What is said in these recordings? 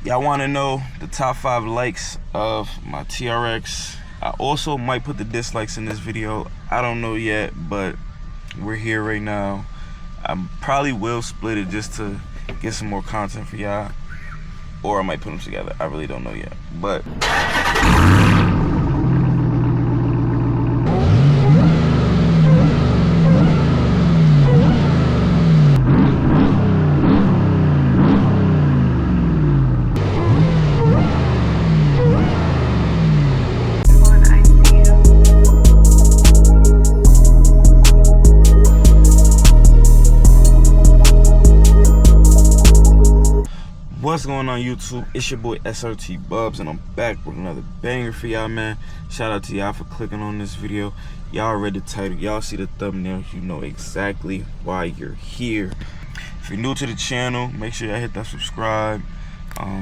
Y'all want to know the top 5 likes of my TRX. I also might put the dislikes in this video. I don't know yet, but we're here right now. I probably will split it just to get some more content for y'all, or I might put them together. I really don't know yet, but what's going on YouTube? It's your boy SRT Bubs, and I'm back with another banger for y'all, man. Shout out to y'all for clicking on this video. Y'all read the title, y'all see the thumbnail, you know exactly why you're here. If you're new to the channel, make sure y'all hit that subscribe.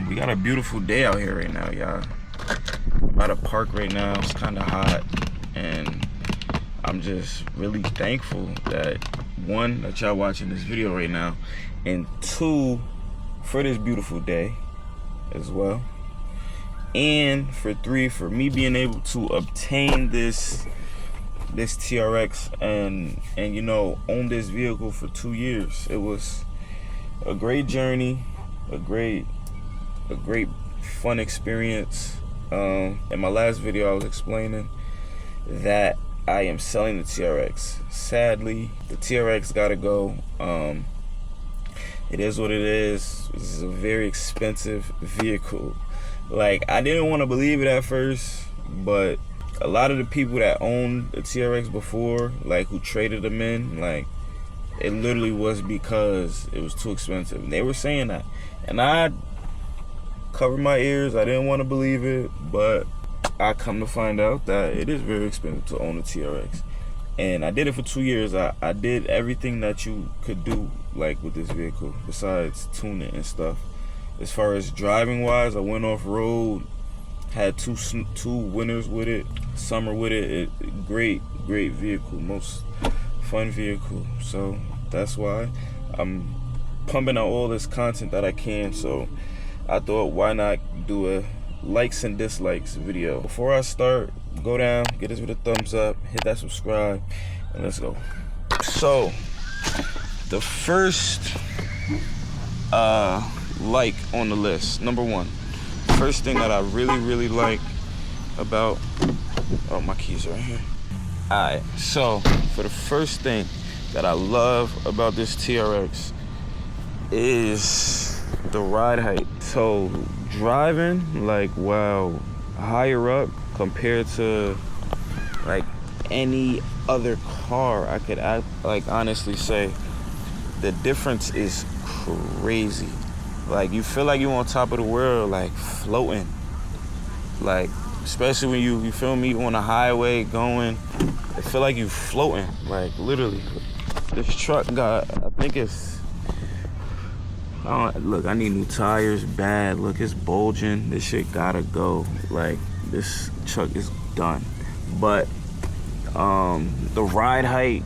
We got a beautiful day out here right now, y'all. I'm at a park right now. It's kind of hot, and I'm just really thankful that, one, that y'all watching this video right now, and two, for this beautiful day as well, and for three, for me being able to obtain this TRX and you know, own this vehicle for 2 years. It was a great journey, a great fun experience. In my last video I was explaining that I am selling the TRX. Sadly, the TRX gotta go. It is what it is. This is a very expensive vehicle. Like, I didn't want to believe it at first, but a lot of the people that owned the TRX before, like who traded them in, like, it literally was because it was too expensive. And they were saying that. And I covered my ears. I didn't want to believe it, but I come to find out that it is very expensive to own a TRX. And I did it for 2 years. I did everything that you could do, like, with this vehicle, besides tune it and stuff. As far as driving wise, I went off road, had two winters with it, summer with it. Great vehicle, most fun vehicle. So that's why I'm pumping out all this content that I can. So I thought, why not do a likes and dislikes video? Before I start, go down, get this with a thumbs up, hit that subscribe, and let's go. So the first like on the list, number one, first thing that I really like about, oh, my keys are right here. Alright, so for the first thing that I love about this TRX is the ride height. So driving, like, wow, higher up compared to like any other car, I could honestly say the difference is crazy. Like, you feel like you're on top of the world, like floating. Like, especially when you feel me, on a highway going, I feel like you floating, like literally. This truck got, I think it's, look, I need new tires bad. Look, it's bulging. This shit gotta go. Like, this truck is done. But the ride height,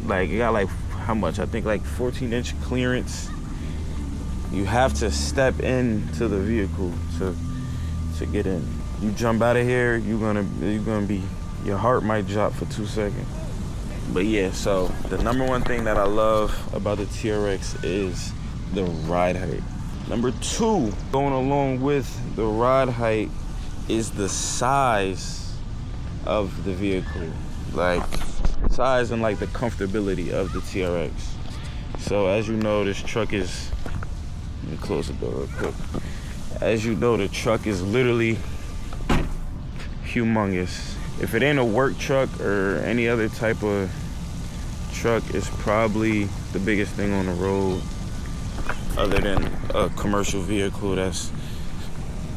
like, it got like, how much? I think like 14-inch clearance. You have to step into the vehicle to get in. You jump out of here, you're gonna be, your heart might drop for 2 seconds. But yeah, so the number one thing that I love about the TRX is the ride height. Number two, going along with the ride height, is the size of the vehicle. Like, size and like the comfortability of the TRX. So as you know, this truck is, let me close the door real quick. As you know, the truck is literally humongous. If it ain't a work truck or any other type of truck, it's probably the biggest thing on the road, other than a commercial vehicle that's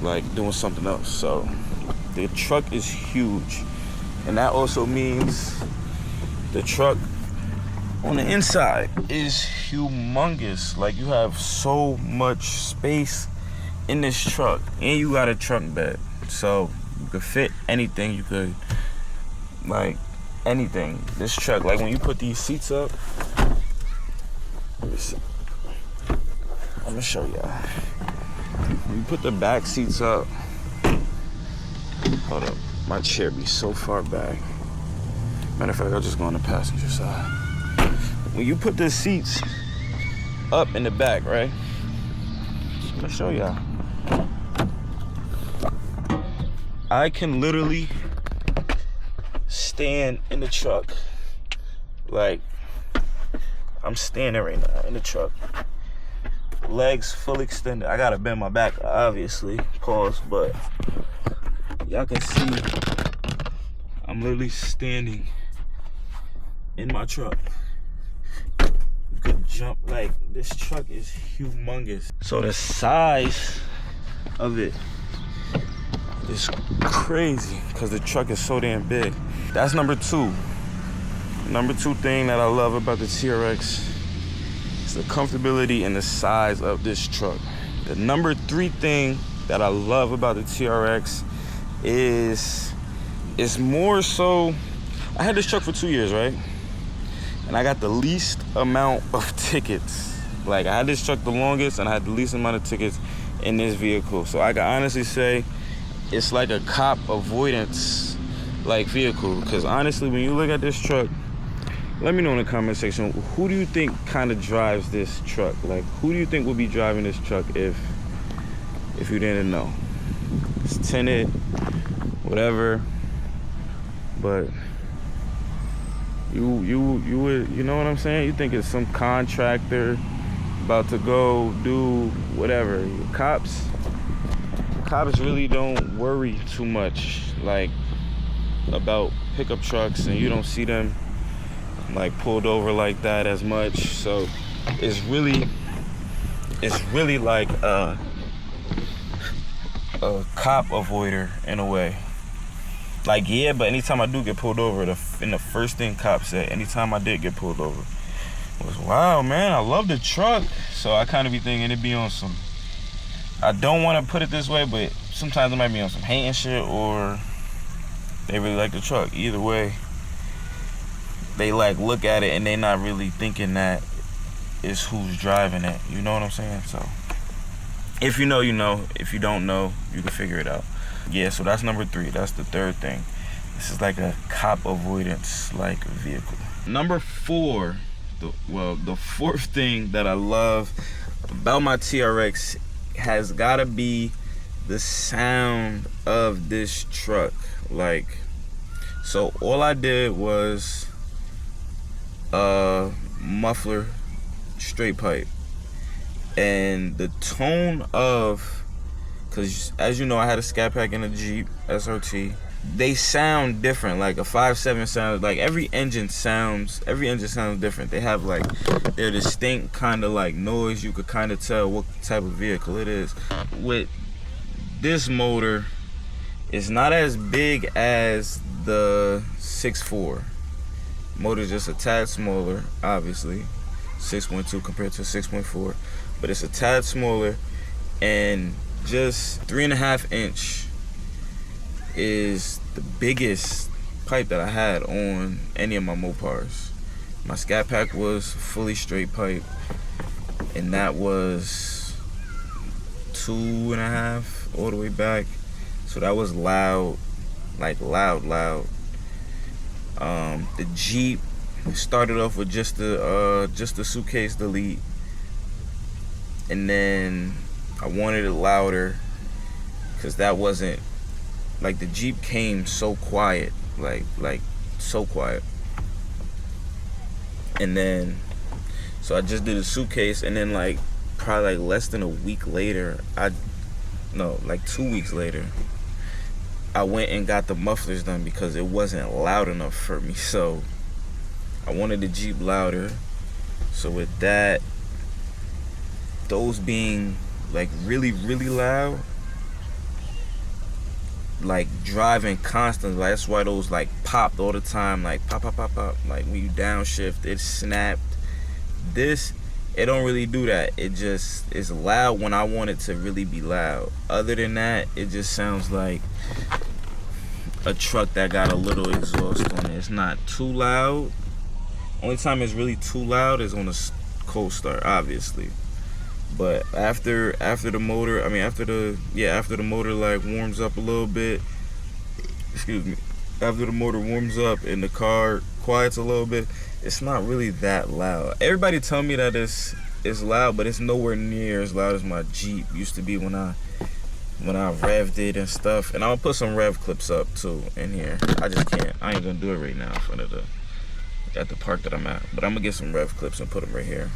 like doing something else. So the truck is huge, and that also means the truck on the inside is humongous. Like, you have so much space in this truck, and you got a trunk bed, so you could fit anything. You could, like, anything. This truck, like, when you put these seats up, let me see. I'm gonna show y'all. when you put the back seats up, hold up, my chair be so far back. Matter of fact, I'll just go on the passenger side. When you put the seats up in the back, right? I'm gonna show y'all. I can literally stand in the truck. Like, I'm standing right now in the truck. Legs full extended. I gotta bend my back, obviously. Pause, but y'all can see I'm literally standing in my truck. You could jump, like, this truck is humongous. So the size of it is crazy because the truck is so damn big. That's number two. Number two thing that I love about the TRX is the comfortability and the size of this truck. The number three thing that I love about the TRX is it's more so, I had this truck for 2 years, right? And I got the least amount of tickets. Like, I had this truck the longest and I had the least amount of tickets in this vehicle. So I can honestly say it's like a cop avoidance like vehicle. Because honestly, when you look at this truck, let me know in the comment section, who do you think kind of drives this truck? Like, who do you think would be driving this truck if you didn't know? It's tinted, whatever, but you would, you know what I'm saying? You think it's some contractor about to go do whatever. Cops really don't worry too much, like, about pickup trucks, and you don't see them like pulled over like that as much. So it's really like a cop avoider in a way. Like, yeah, but anytime I do get pulled over, the first thing cops say, anytime I did get pulled over, was, wow, man, I love the truck. So I kind of be thinking it'd be on some, I don't want to put it this way, but sometimes it might be on some hating shit, or they really like the truck. Either way, they like look at it and they not really thinking that it's who's driving it. You know what I'm saying? So if you know, you know. If you don't know, you can figure it out. Yeah, so that's number three. That's the third thing. This is like a cop avoidance like vehicle. Number four, the fourth thing that I love about my TRX has gotta be the sound of this truck. Like, so all I did was muffler straight pipe, and the tone of, because as you know, I had a Scat Pack and a Jeep SRT. They sound different. Like a 5.7 sounds like every engine sounds different. They have like their distinct kind of like noise. You could kind of tell what type of vehicle it is. With this motor, it's not as big as the 6.4. Motor's just a tad smaller, obviously. 6.2 compared to 6.4, but it's a tad smaller, and just 3.5 inch is the biggest pipe that I had on any of my Mopars. My Scat Pack was fully straight pipe, and that was 2.5 all the way back. So that was loud, like loud. The Jeep started off with just the suitcase delete, and then I wanted it louder because that wasn't, like, the Jeep came so quiet, like so quiet. And then so I just did a suitcase, and then like probably like less than a week later, like 2 weeks later, I went and got the mufflers done because it wasn't loud enough for me. So I wanted the Jeep louder. So with that, those being like really loud, like driving constantly, like, that's why those like popped all the time, like pop. Like when you downshift, it snapped. This, it don't really do that. It just is loud when I want it to really be loud. Other than that, it just sounds like a truck that got a little exhaust on it. It's not too loud. Only time it's really too loud is on a cold start, obviously. But after the motor, after the motor like warms up a little bit, excuse me, after the motor warms up and the car quiets a little bit, it's not really that loud. Everybody tell me that it's loud, but it's nowhere near as loud as my Jeep used to be when I revved it and stuff. And I'll put some rev clips up too in here. I just can't. I ain't gonna do it right now in front of at the park that I'm at. But I'm gonna get some rev clips and put them right here.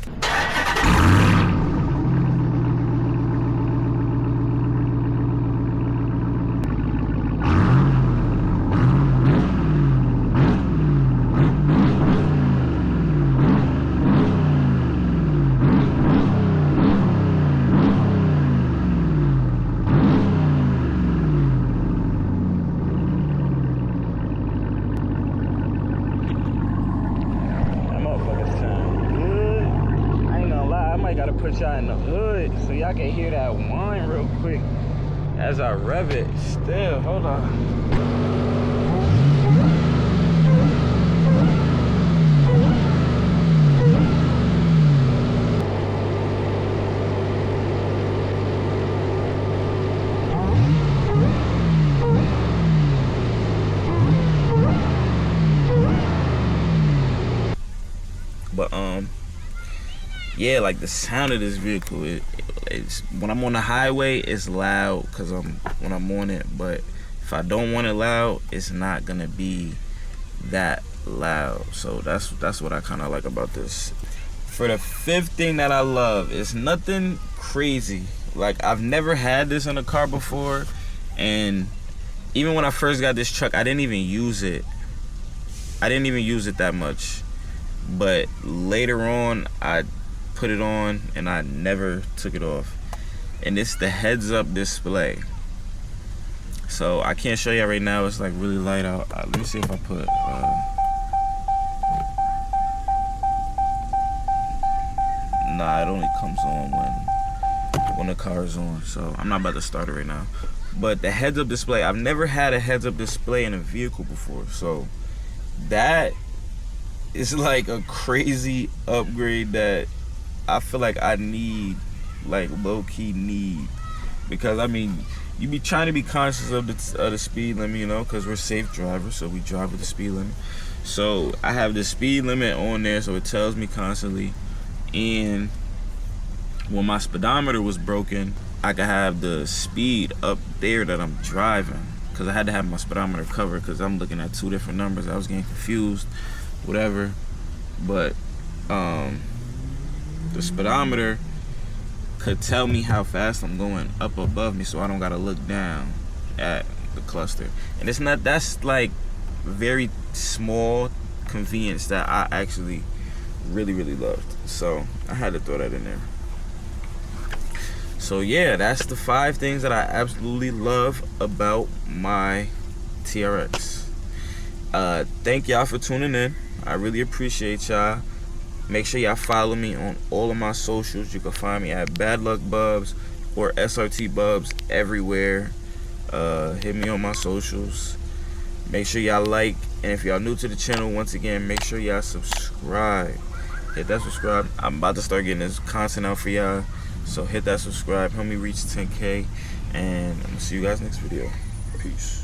Gotta put y'all in the hood so y'all can hear that whine real quick as I rev it. Still, hold on. But yeah, like the sound of this vehicle, it's when I'm on the highway, it's loud because when I'm on it. But if I don't want it loud, it's not gonna be that loud. So that's what I kind of like about this. For the fifth thing that I love, it's nothing crazy. Like, I've never had this in a car before, and even when I first got this truck, I didn't even use it. I didn't even use it that much. But later on, I put it on and I never took it off. And it's the heads-up display. So I can't show you right now. It's like really light out. Let me see if I put nah, it only comes on when the car is on. So I'm not about to start it right now. But the heads-up display, I've never had a heads-up display in a vehicle before. So that is like a crazy upgrade that I feel like I need, like low-key need. Because you be trying to be conscious of the speed limit, you know, because we're safe drivers, so we drive with the speed limit. So I have the speed limit on there, so it tells me constantly. And when my speedometer was broken, I could have the speed up there that I'm driving, because I had to have my speedometer covered because I'm looking at two different numbers. I was getting confused, whatever. But the speedometer could tell me how fast I'm going up above me, so I don't gotta look down at the cluster. And that's like very small convenience that I actually really, really loved. So I had to throw that in there. So yeah, that's the 5 things that I absolutely love about my TRX. Thank y'all for tuning in. I really appreciate y'all. Make sure y'all follow me on all of my socials. You can find me at Bad Luck Bubs or SRT Bubs everywhere. Hit me on my socials. Make sure y'all like, and if y'all new to the channel, once again, make sure y'all subscribe. Hit that subscribe. I'm about to start getting this content out for y'all, so hit that subscribe. Help me reach 10K, and I'm gonna see you guys next video. Peace.